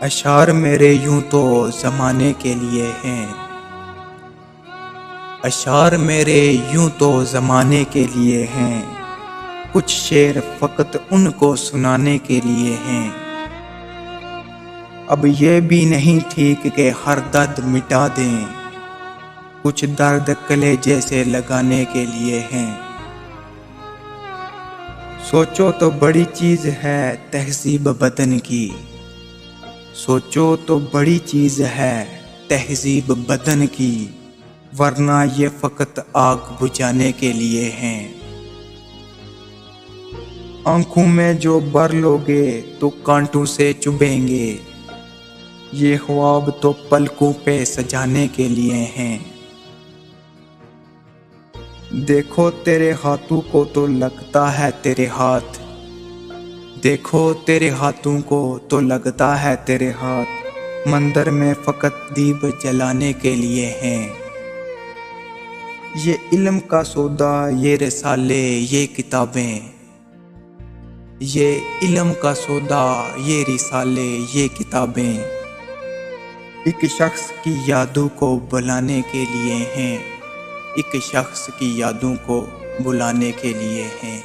اشعار میرے یوں تو زمانے کے لیے ہیں، اشعار میرے یوں تو زمانے کے لیے ہیں، کچھ شعر فقط ان کو سنانے کے لیے ہیں۔ اب یہ بھی نہیں ٹھیک کہ ہر درد مٹا دیں، کچھ درد کلیجے سے لگانے کے لیے ہیں۔ سوچو تو بڑی چیز ہے تہذیب بدن کی، سوچو تو بڑی چیز ہے تہذیب بدن کی، ورنہ یہ فقط آگ بجھانے کے لیے ہیں۔ آنکھوں میں جو بھر لوگے تو کانٹوں سے چبھیں گے، یہ خواب تو پلکوں پہ سجانے کے لیے ہیں۔ دیکھو تیرے ہاتھوں کو تو لگتا ہے تیرے ہاتھ، دیکھو تیرے ہاتھوں کو تو لگتا ہے تیرے ہاتھ، مندر میں فقط دیپ جلانے کے لیے ہیں۔ یہ علم کا سودا، یہ رسالے، یہ کتابیں، یہ علم کا سودا، یہ رسالے، یہ کتابیں، ایک شخص کی یادوں کو بلانے کے لیے ہیں، ایک شخص کی یادوں کو بلانے کے لیے ہیں۔